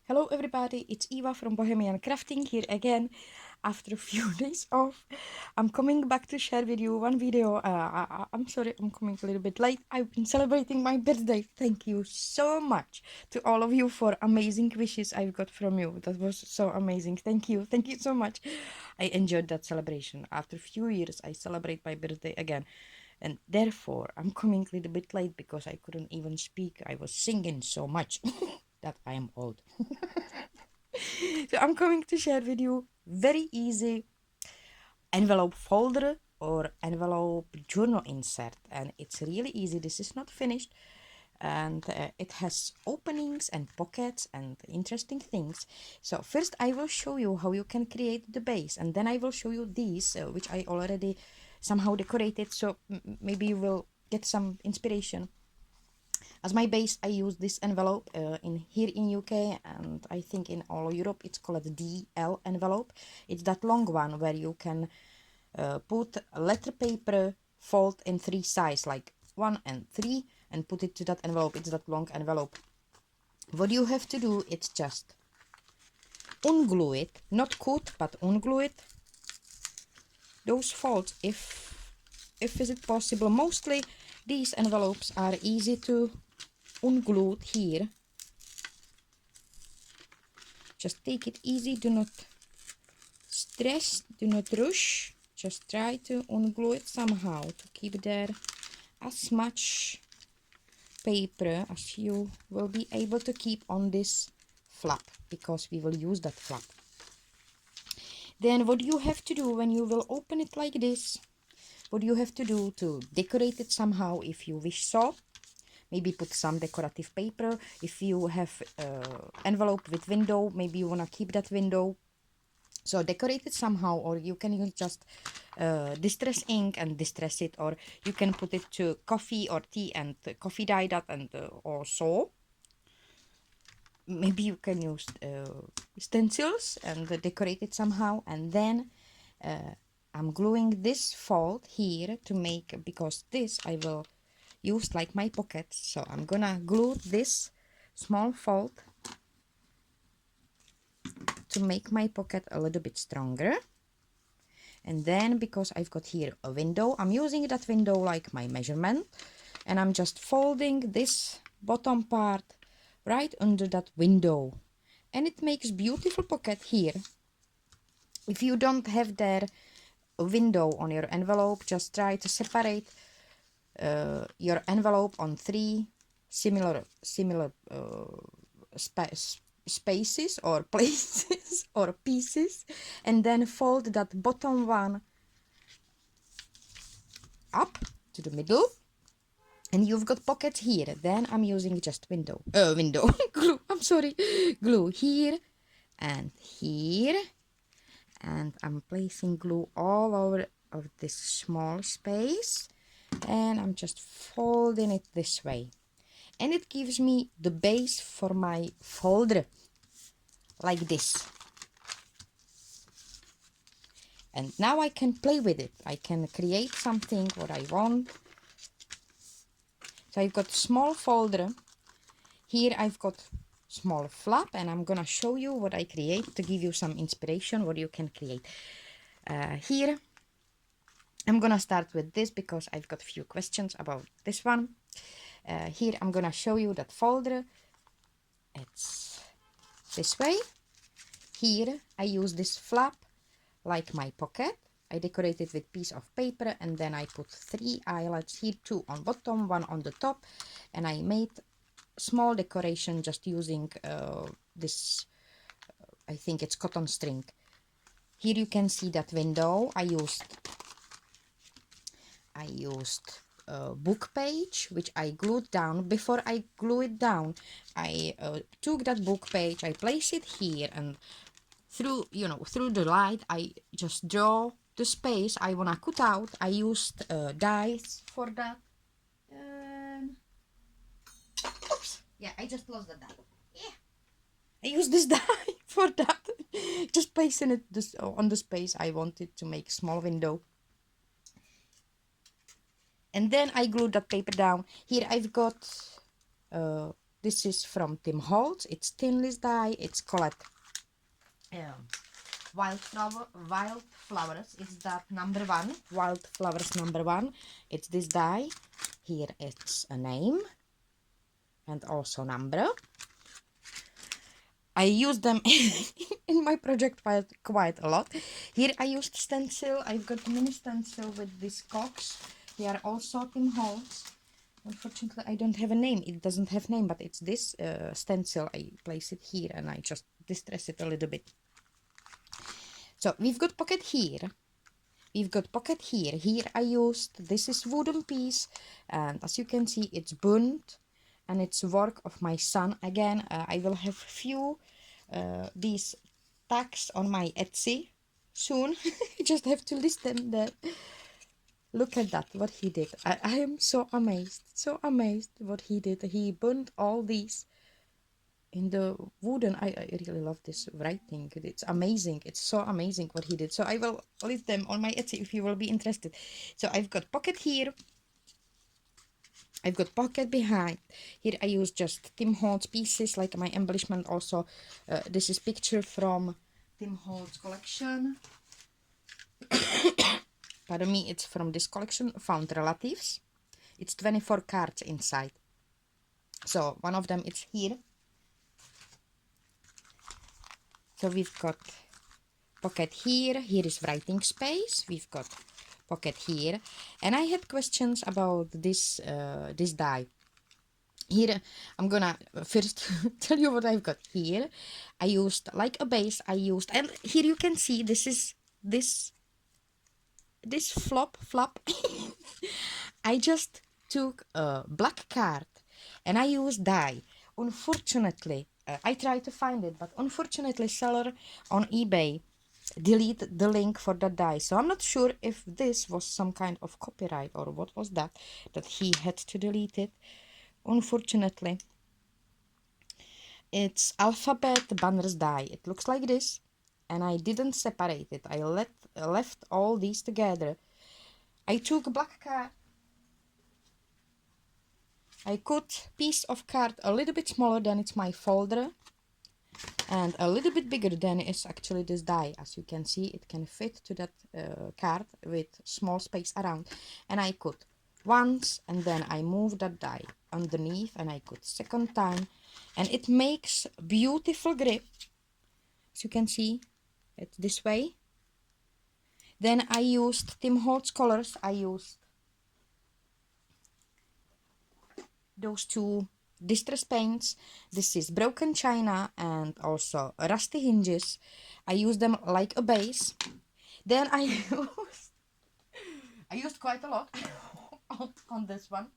Hello everybody, it's Eva from Bohemian Crafting here again after a few days off. I'm coming back to share with you one video. I'm sorry I'm coming a little bit late. I've been celebrating my birthday. Thank you so much to all of you for amazing wishes I've got from you. That was so amazing. Thank you so much. I enjoyed that celebration. After a few years I celebrate my birthday again. And therefore, I'm coming a little bit late because I couldn't even speak. I was singing so much that I am old. So I'm going to share with you very easy envelope folder or envelope journal insert, and it's really easy. This is not finished, and it has openings and pockets and interesting things. So first I will show you how you can create the base, and then I will show you these which I already somehow decorated, so maybe you will get some inspiration. As my base, I use this envelope in here in UK, and I think in all Europe it's called DL envelope. It's that long one where you can put letter paper fold in 3 size, like 1 and 3, and put it to that envelope. It's that long envelope. What you have to do is just unglue it, not cut, but unglue it. Those folds, if is it possible. Mostly these envelopes are easy to unglued here. Just take it easy, do not stress, do not rush, just try to unglue it somehow to keep there as much paper as you will be able to keep on this flap, because we will use that flap. Then what you have to do when you will open it like this, what you have to do to decorate it somehow, if you wish so. Maybe put some decorative paper. If you have envelope with window, maybe you want to keep that window. So decorate it somehow, or you can use just distress ink and distress it, or you can put it to coffee or tea and coffee dye that, and or so. Maybe you can use stencils and decorate it somehow. And then I'm gluing this fold here to make, because this I will use like my pocket, so I'm gonna glue this small fold to make my pocket a little bit stronger. And then, because I've got here a window, I'm using that window like my measurement, and I'm just folding this bottom part right under that window, and it makes beautiful pocket here. If you don't have there a window on your envelope, just try to separate your envelope on 3 similar spaces or places or pieces, and then fold that bottom one up to the middle, and you've got pockets here. Then I'm using just window glue, I'm sorry, glue here and here, and I'm placing glue all over of this small space, and I'm just folding it this way, and it gives me the base for my folder like this. And now I can play with it. I can create something what I want. So I've got small folder here, I've got small flap, and I'm gonna show you what I create to give you some inspiration what you can create. Here I'm gonna start with this because I've got a few questions about this one. Here I'm gonna show you that folder. It's this way. Here I use this flap like my pocket. I decorate it with piece of paper, and then I put 3 eyelets here, 2 on bottom, 1 on the top, and I made small decoration just using this I think it's cotton string. Here you can see that window. I used a book page which I glued down. Before I glue it down, I took that book page, I place it here, and through the light I just draw the space I wanna cut out. I used dies for that. Oops, yeah, I just lost the die. Yeah, I used this die for that. Just placing it this on the space I wanted to make small window. And then I glued that paper down. Here I've got This is from Tim Holtz. It's stainless dye. It's called wildflowers. It's that number 1, wildflowers number 1. It's this dye. Here it's a name and also number. I use them in my project quite a lot. Here I used stencil. I've got mini stencil with these cocks. They are also Tim Holtz. Unfortunately, I don't have a name. It doesn't have name, but it's this stencil. I place it here and I just distress it a little bit. So we've got pocket here. We've got pocket here. Here I used, this is wooden piece. And as you can see, it's burnt. And it's work of my son. Again, I will have few these tags on my Etsy soon. I just have to list them there. Look at that, what he did. I am so amazed what he did. He burned all these in the wooden. I really love this writing. It's amazing. It's so amazing what he did. So I will list them on my Etsy if you will be interested. So I've got pocket here. I've got pocket behind. Here I use just Tim Holtz pieces, like my embellishment also. This is picture from Tim Holtz collection. Pardon me, it's from this collection, Found Relatives. It's 24 cards inside. So one of them is here. So we've got pocket here. Here is writing space. We've got pocket here. And I had questions about this this die. Here I'm gonna first tell you what I've got here. I used like a base. And here you can see this is this flop. I just took a black card and I used dye. Unfortunately, I tried to find it, but unfortunately seller on eBay delete the link for that dye. So I'm not sure if this was some kind of copyright or what was that he had to delete it. Unfortunately, it's alphabet banners dye. It looks like this, and I didn't separate it. I left all these together. I took a black card. I cut piece of card a little bit smaller than it's my folder, and a little bit bigger than is actually this die. As you can see, it can fit to that card with small space around. And I cut once, and then I move that die underneath, and I cut second time, and it makes beautiful grip. As you can see, it's this way. Then I used Tim Holtz colors. I used those two distress paints. This is broken china and also rusty hinges. I use them like a base. Then I used quite a lot on this one.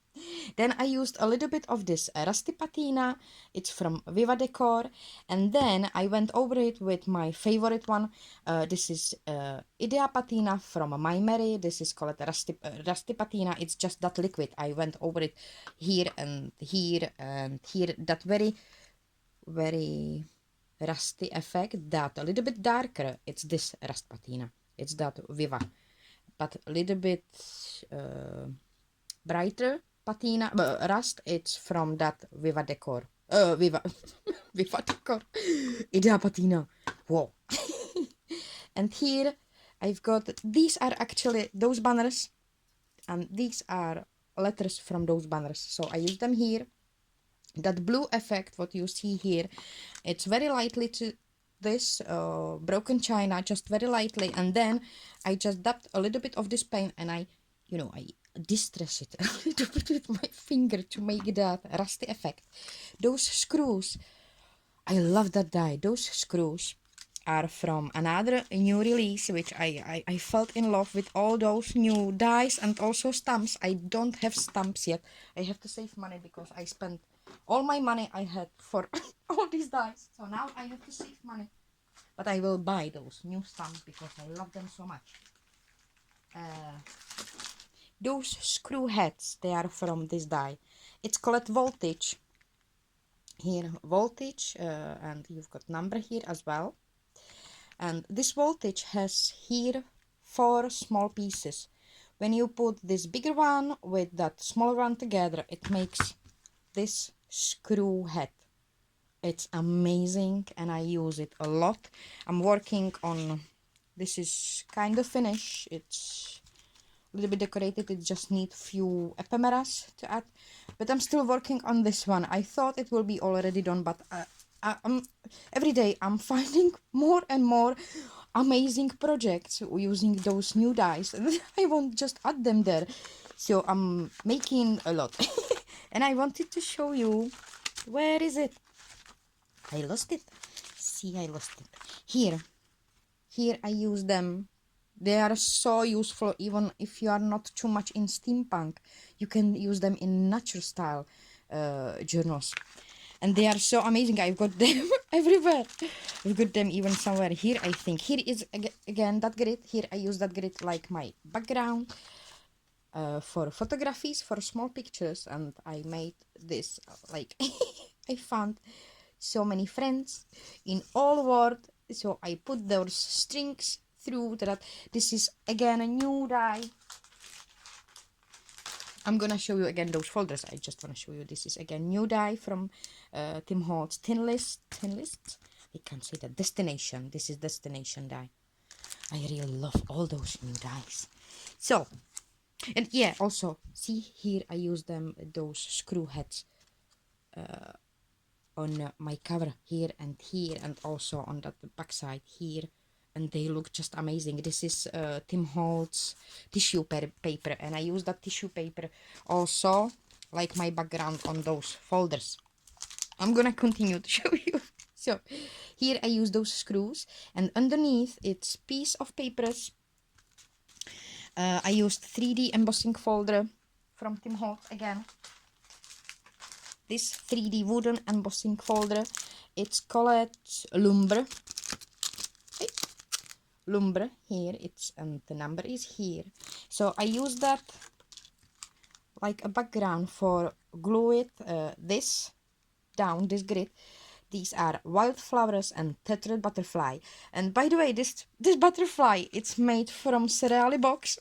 Then I used a little bit of this rusty patina. It's from Viva Decor. And then I went over it with my favorite one. This is Idea Patina from My Mary. This is called rusty patina. It's just that liquid. I went over it here and here and here. That very, very rusty effect. That a little bit darker. It's this rust patina. It's that Viva. But a little bit brighter patina, rust, it's from that Viva Decor. Viva Decor. Idea Patina. Whoa. And here I've got, these are actually those banners, and these are letters from those banners. So I use them here. That blue effect, what you see here, it's very lightly to this broken china, just very lightly, and then I just dabbed a little bit of this paint, and I distress it a little bit with my finger to make that rusty effect. Those screws, I love that die. Those screws are from another new release, which I felt in love with all those new dies and also stamps. I don't have stamps yet. I have to save money because I spent all my money I had for all these dies. So now I have to save money. But I will buy those new stamps because I love them so much. Those screw heads, they are from this die. It's called voltage. Here, voltage, and you've got number here as well. And this voltage has here 4 small pieces. When you put this bigger one with that smaller one together, it makes this screw head. It's amazing and I use it a lot. I'm working on, this is kind of finished. It's a little bit decorated. It just needs few ephemeras to add. But I'm still working on this one. I thought it will be already done, but every day I'm finding more and more amazing projects using those new dies. And I won't just add them there. So I'm making a lot. And I wanted to show you, where is it? I lost it. See, I lost it. Here I use them. They are so useful, even if you are not too much in steampunk. You can use them in nature style journals. And they are so amazing. I've got them everywhere. I've got them even somewhere here, I think. Here is, again, that grid. Here I use that grid like my background for photographies, for small pictures. And I made this, like, I found so many friends in all world, so I put those strings through that. This is again a new die. I'm gonna show you again those folders. I just want to show you, this is again new die from Tim Holtz tin list. I can't say that. Destination. This is destination die. I really love all those new dies. So, and yeah, also see here I use them, those screw heads on my cover here, and also on that backside here, and they look just amazing. This is Tim Holtz tissue paper, and I use that tissue paper also like my background on those folders. I'm gonna continue to show you. So here I use those screws, and underneath it's piece of papers. I used 3D embossing folder from Tim Holtz again. This 3D wooden embossing folder, it's called lumber. Hey. Lumber here, it's, and the number is here. So I use that like a background for glue it this down, this grid. These are wildflowers and tethered butterfly. And by the way, this butterfly, it's made from cereal box.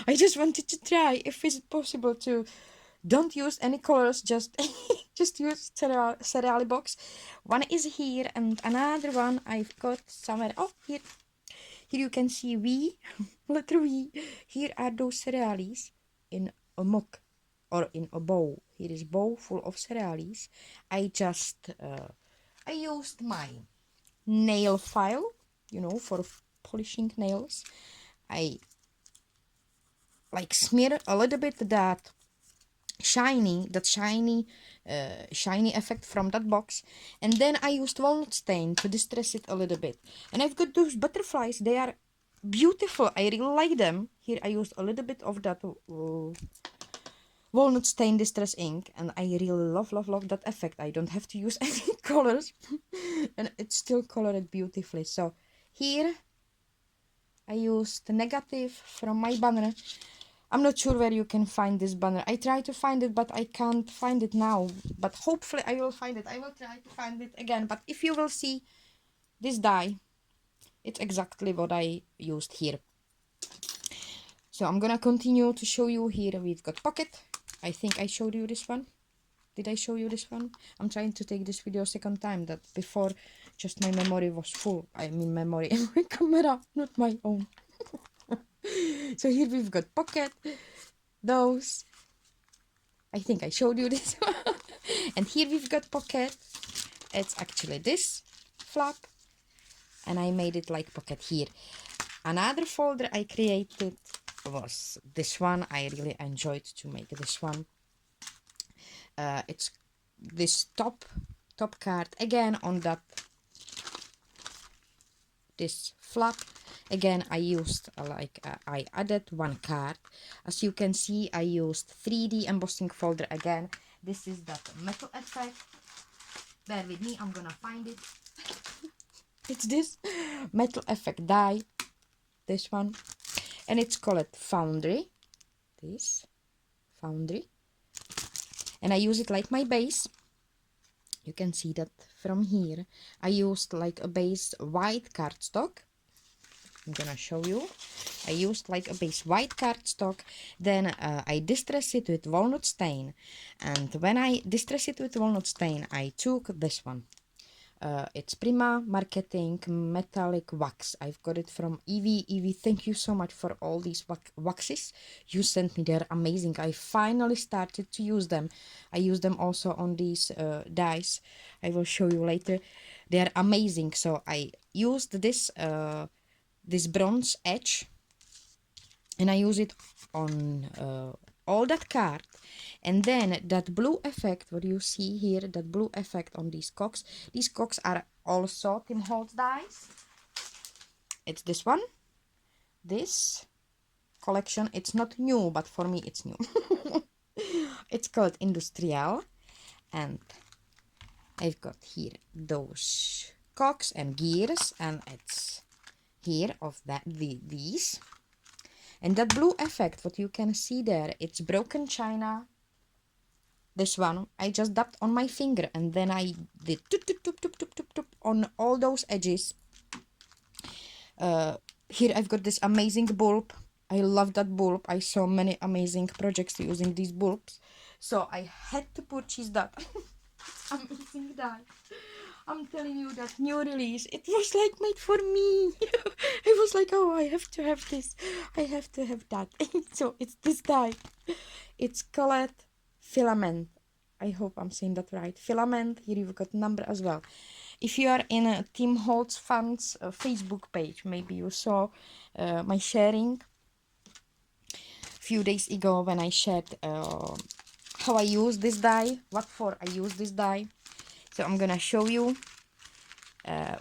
I just wanted to try if it's possible to don't use any colors, just just use cereal box. One is here and another one I've got somewhere. Oh, here you can see V, letter V. Here are those cereals in a mug or in a bowl. Here is bowl full of cereals. I just I used my nail file, you know, for polishing nails. I like smear a little bit that shiny effect from that box, and then I used walnut stain to distress it a little bit. And I've got those butterflies. They are beautiful. I really like them. Here I used a little bit of that walnut stain distress ink, and I really love that effect. I don't have to use any colors and it's still colored beautifully. So here I used the negative from my banner. I'm not sure where you can find this banner. I try to find it, but I can't find it now. But hopefully I will find it. I will try to find it again. But if you will see this die, it's exactly what I used here. So I'm gonna continue to show you here. We've got pocket. I think I showed you this one. Did I show you this one? I'm trying to take this video second time. That before just my memory was full. I mean memory in my camera, not my own. So here we've got pocket, those, I think I showed you this one. And here we've got pocket. It's actually this flap, and I made it like pocket here. Another folder I created was this one. I really enjoyed to make this one. It's this top card again on that this flap. Again, I used I added one card. As you can see, I used 3D embossing folder again. This is that metal effect. Bear with me, I'm gonna find it. It's this metal effect die, this one, and it's called Foundry. This Foundry, and I use it like my base. You can see that from here. I used like a base white cardstock. I'm gonna show you. I used like a base white cardstock, then I distress it with walnut stain, and when I distress it with walnut stain, I took this one. It's Prima Marketing Metallic Wax. I've got it from Evie. Evie, thank you so much for all these waxes you sent me. They're amazing. I finally started to use them. I use them also on these dies. I will show you later. They're amazing. So I used this this bronze edge, and I use it on all that card. And then that blue effect, what you see here, that blue effect on these cocks are also Tim Holtz dies. It's this one, this collection. It's not new, but for me it's new. It's called Industrial, and I've got here those cocks and gears, and it's here of that these. And that blue effect, what you can see there, it's broken china. This one, I just dabbed on my finger, and then I did toop on all those edges. Here I've got this amazing bulb. I love that bulb. I saw many amazing projects using these bulbs, so I had to purchase that. Amazing dye. I'm telling you, that new release, it was like made for me. I was like, oh, I have to have this. I have to have that. So it's this dye. It's called Filament. I hope I'm saying that right. Filament. Here you've got number as well. If you are in a Tim Holtz fans Facebook page, maybe you saw my sharing a few days ago when I shared how I use this dye, what for I use this dye. So I'm gonna show you.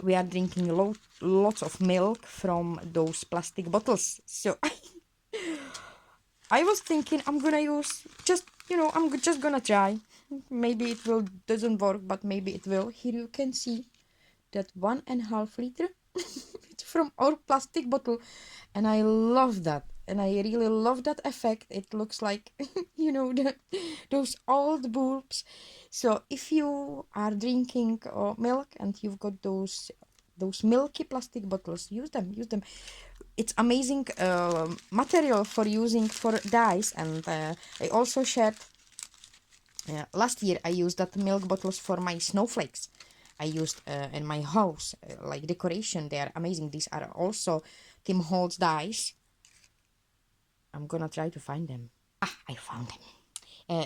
We are drinking lots of milk from those plastic bottles. So I was thinking I'm gonna use just, you know, I'm just gonna try. Maybe it will doesn't work, but maybe it will. Here you can see that 1.5 liter. It's from our plastic bottle, and I love that. And I really love that effect. It looks like, you know, those old bulbs. So if you are drinking milk and you've got those milky plastic bottles, use them. It's amazing material for using for dyes. And I also shared last year I used that milk bottles for my snowflakes. I used in my house like decoration. They are amazing. These are also Tim Holtz dyes. I'm gonna try to find them. Ah, I found them.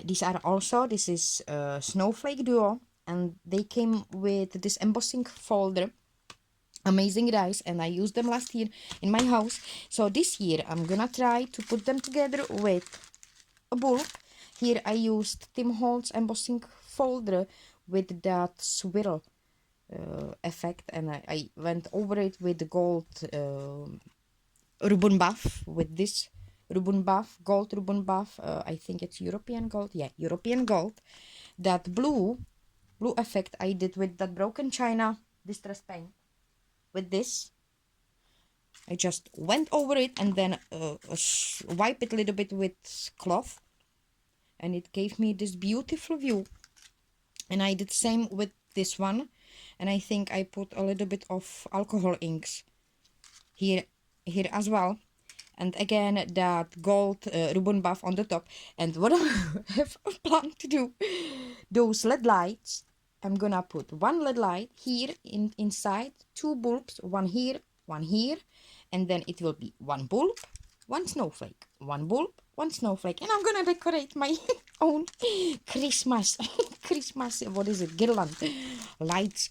This is Snowflake Duo, and they came with this embossing folder. Amazing dies, and I used them last year in my house. So this year I'm gonna try to put them together with a bulb. Here I used Tim Holtz embossing folder with that swirl effect, and I went over it with the gold ribbon buff, with this ribbon buff, gold ribbon buff. I think it's European gold. Yeah, European gold. That blue effect I did with that broken china distress paint. With this, I just went over it and then wipe it a little bit with cloth, and it gave me this beautiful view. And I did same with this one, and I think I put a little bit of alcohol inks here as well. And again, that gold ribbon buff on the top. And what I have planned to do, those LED lights, I'm gonna put one LED light here inside, two bulbs, one here, and then it will be one bulb, one snowflake, one bulb, one snowflake, and I'm gonna decorate my own Christmas, what is it, girland, lights.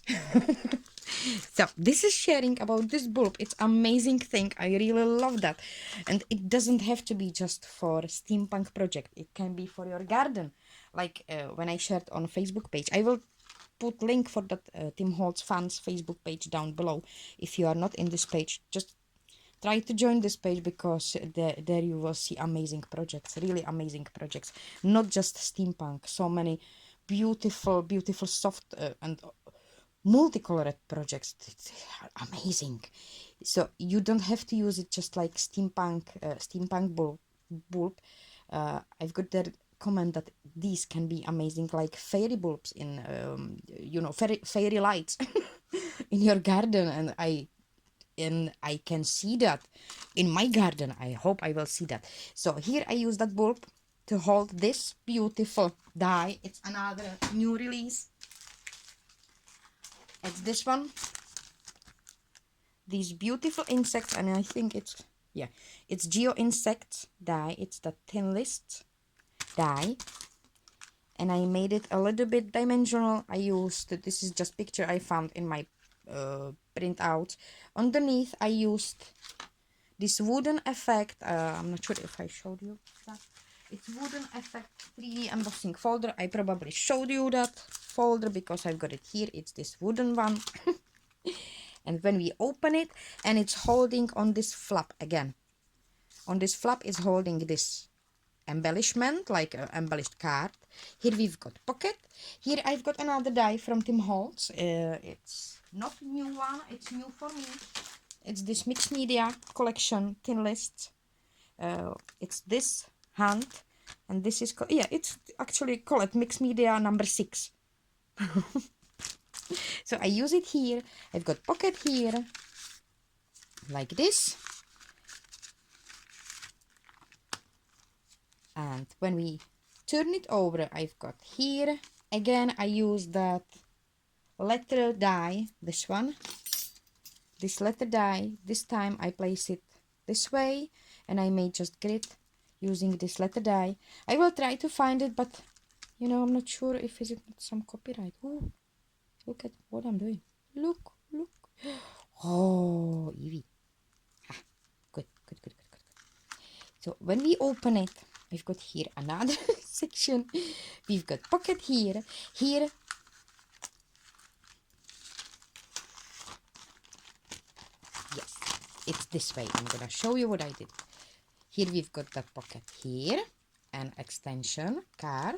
So this is sharing about this bulb. It's amazing thing. I really love that. And it doesn't have to be just for steampunk project. It can be for your garden. Like when I shared on Facebook page. I will put link for that Tim Holtz fans Facebook page down below. If you are not in this page, just try to join this page, because there you will see amazing projects, really amazing projects. Not just steampunk, so many beautiful soft and multicolored projects. It's amazing. So you don't have to use it just like steampunk bulb. I've got that comment that these can be amazing like fairy bulbs in you know, fairy lights in your garden. And and I can see that in my garden. I hope I will see that. So here I use that bulb to hold this beautiful die. It's another new release. It's this one. These beautiful insects, and I think it's, yeah, it's Geo Insect die. It's the thin list die. And I made it a little bit dimensional. I used, this is just picture I found in my printout. Underneath I used this wooden effect. I'm not sure if I showed you that. It's wooden effect 3D embossing folder. I probably showed you that folder because I've got it here. It's this wooden one. And when we open it, and it's holding on this flap again. On this flap is holding this embellishment, like an embellished card. Here we've got pocket. Here I've got another die from Tim Holtz. It's not new one, it's new for me. It's this mixed media collection tin list. It's this hand, and this is, yeah, it's actually called mixed media number 6. So I use it here. I've got pocket here, like this. And when we turn it over, I've got here, again, I use that letter die, this one, this letter die. This time I place it this way, and I may just get it using this letter die. I will try to find it, but, you know, I'm not sure if is it some copyright. Ooh, look at what I'm doing. Look, look. Oh, Evie. Ah, good, good, good, good, good. So when we open it, we've got here another section. We've got pocket here. Here, yes, it's this way. I'm gonna show you what I did. Here we've got that pocket here, an extension card.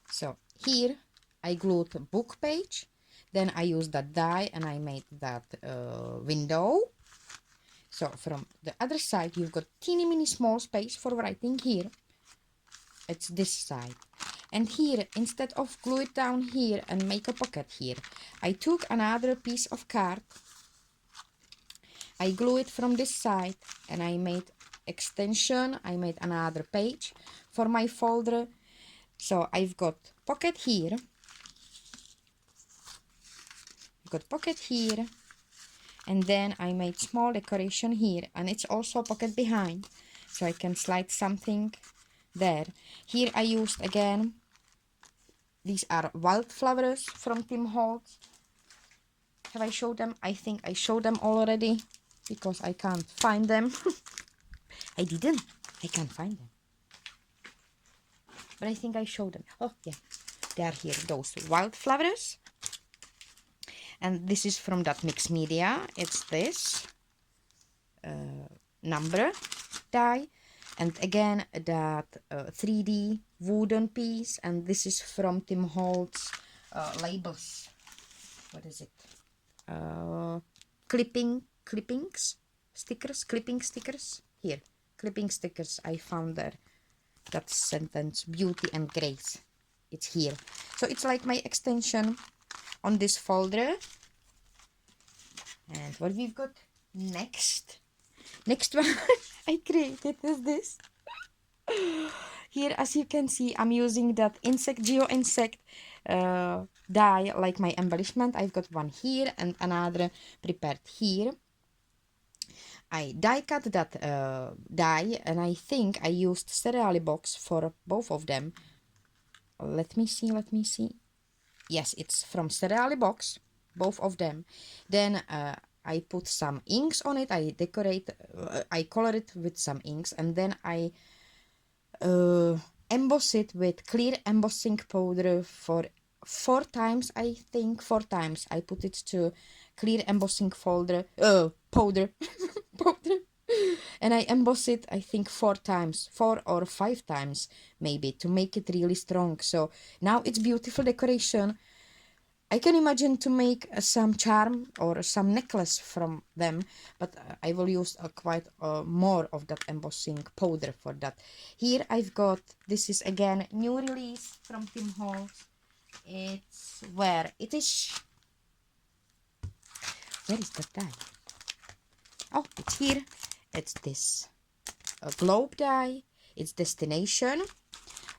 So here I glued a book page. Then I used that die and I made that window. So from the other side, you've got teeny mini small space for writing here. It's this side. And here, instead of glue it down here and make a pocket here, I took another piece of card. I glue it from this side and I made extension. I made another page for my folder. So I've got pocket here. I've got pocket here. And then I made small decoration here, and it's also pocket behind, so I can slide something there. Here I used again, these are wildflowers from Tim Holtz. Have I showed them? I think I showed them already because I can't find them. I didn't. I can't find them. But I think I showed them. Oh yeah, they are here, those wildflowers. And this is from that mixed media. It's this number die. And again, that 3D wooden piece. And this is from Tim Holtz labels. What is it? Clippings? Stickers? Clipping stickers? Here. Clipping stickers. I found there. That sentence, beauty and grace. It's here. So it's like my extension on this folder. And what we've got next one I created is this. Here, as you can see, I'm using that Geo Insect die like my embellishment. I've got one here and another prepared here. I die cut that die, and I think I used cereal box for both of them. Let me see. Yes, it's from cereal box, both of them. Then I put some inks on it. I decorate, I color it with some inks, and then I emboss it with clear embossing powder for 4 times. I think 4 times I put it to clear embossing powder. And I emboss it, I think 4 times, 4 or 5 times maybe, to make it really strong. So now it's beautiful decoration. I can imagine to make some charm or some necklace from them, but I will use quite more of that embossing powder for that. Here I've got, this is again new release from Tim Holtz. It's where it is. Where is that die? Oh, it's here. It's this globe die. It's destination.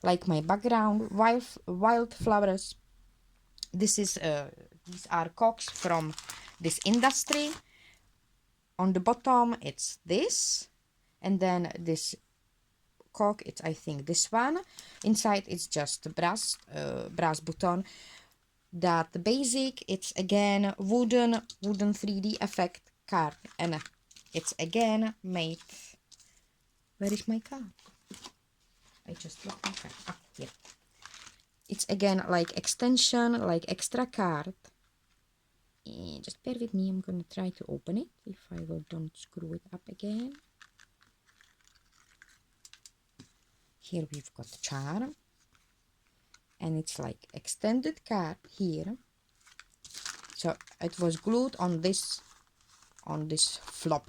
Like my background, wildflowers. This is these are cocks from this industry. On the bottom, it's this, and then this cock. It's I think this one. Inside, it's just brass button. That the basic. It's again wooden 3D effect card, and it's again made. Where is my card? I just lost my card. Ah, here. It's again like extension, like extra card. And just bear with me, I'm gonna try to open it, if I will don't screw it up again. Here we've got charm. And it's like extended card here. So it was glued on this flop.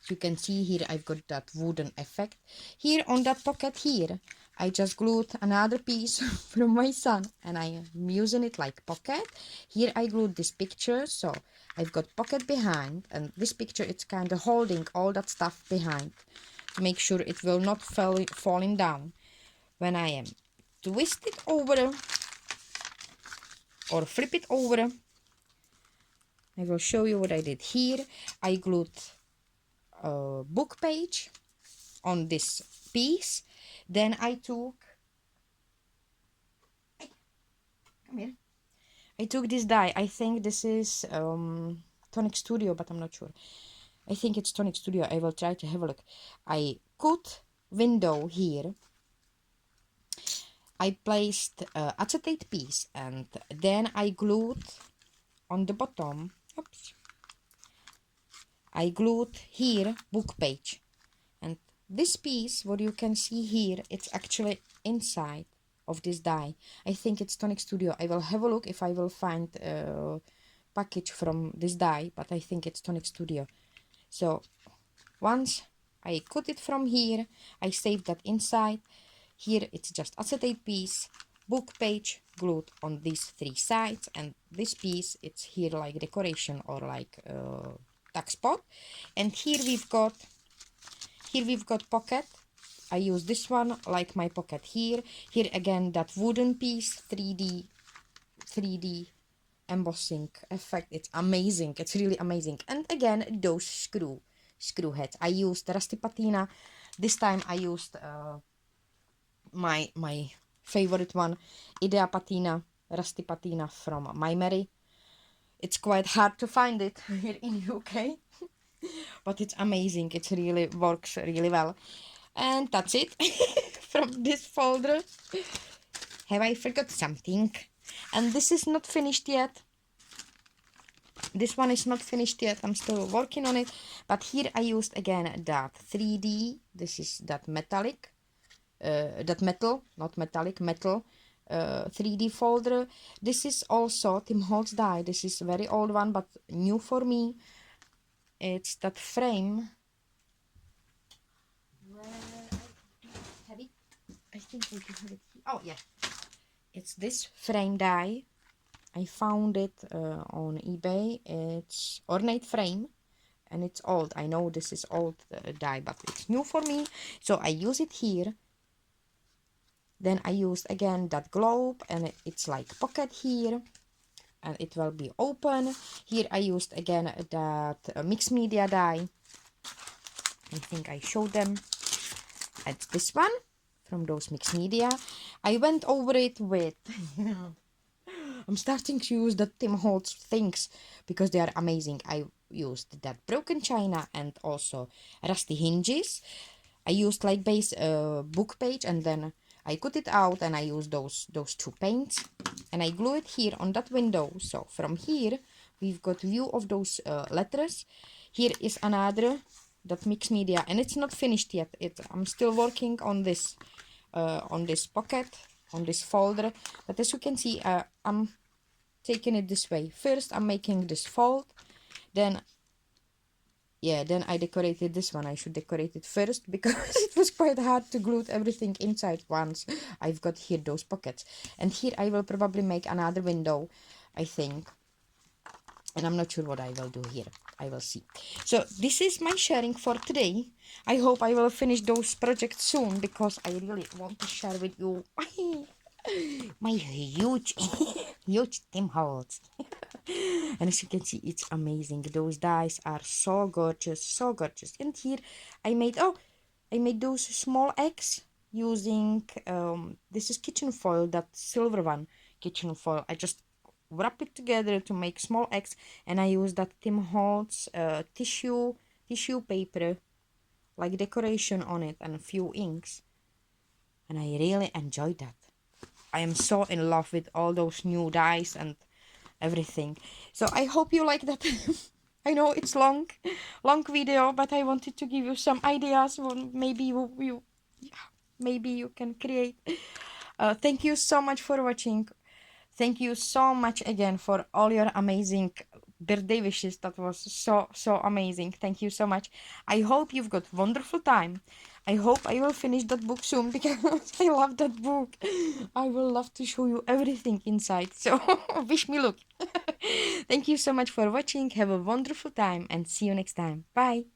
You can see here I've got that wooden effect. Here on that pocket here, I just glued another piece from my son, and I am using it like pocket. Here I glued this picture, so I've got pocket behind, and this picture it's kind of holding all that stuff behind to make sure it will not falling down. When I am twist it over or flip it over, I will show you what I did here. I glued book page on this piece. Then I took come here. I took this die. I think this is Tonic Studio, but I'm not sure. I think it's Tonic Studio. I will try to have a look. I cut window here. I placed acetate piece, and then I glued on the bottom. Oops. I glued here book page, and this piece, what you can see here, it's actually inside of this die. I think it's Tonic Studio. I will have a look if I will find a package from this die, but I think it's Tonic Studio. So once I cut it from here, I saved that inside. Here it's just acetate piece, book page glued on these three sides, and this piece it's here like decoration or like tuck spot. And here we've got pocket. I use this one like my pocket here. Here again that wooden piece, 3D embossing effect. It's amazing. It's really amazing. And again those screw heads. I used rusty patina. This time I used my favorite one, Idea patina, rusty patina from My Mary. It's quite hard to find it here in UK, but it's amazing. It really works really well. And that's it from this folder. Have I forgot something? And this is not finished yet. This one is not finished yet. I'm still working on it. But here I used again that 3D. This is that metallic. That metal, not metallic, metal 3D folder. This is also Tim Holtz die. This is a very old one, but new for me. It's that frame. Where I have it? I think I do have it here. Oh yeah, it's this frame die. I found it on eBay. It's ornate frame, and it's old. I know this is old die, but it's new for me, so I use it here. Then I used again that globe, and it's like pocket here, and it will be open. Here I used again that mixed media die. I think I showed them. And this one from those mixed media. I went over it with I'm starting to use the Tim Holtz things because they are amazing. I used that broken china and also rusty hinges. I used like base book page, and then I cut it out and I used those two paints, and I glue it here on that window. So from here we've got view of those letters. Here is another that mixed media, and it's not finished yet. I'm still working on this pocket, on this folder. But as you can see, I'm taking it this way. First I'm making this fold, then I decorated this one. I should decorate it first because it was quite hard to glue everything inside once I've got here those pockets. And here I will probably make another window, I think. and I'm not sure what I will do here. I will see. So this is my sharing for today. I hope I will finish those projects soon, because I really want to share with you my huge huge Tim Holtz. And as you can see, it's amazing. Those dies are so gorgeous, so gorgeous. And here I made those small eggs using this is kitchen foil, that silver one kitchen foil. I just wrap it together to make small eggs, and I use that Tim Holtz tissue paper like decoration on it, and a few inks, and I really enjoyed that. I am so in love with all those new dyes and everything. So I hope you like that. I know it's long video, but I wanted to give you some ideas. Maybe maybe you can create. Thank you so much for watching. Thank you so much again for all your amazing birthday wishes. That was so amazing. Thank you so much. I hope you've got wonderful time. I hope I will finish that book soon, because I love that book. I will love to show you everything inside. So wish me luck. Thank you so much for watching. Have a wonderful time, and see you next time. Bye.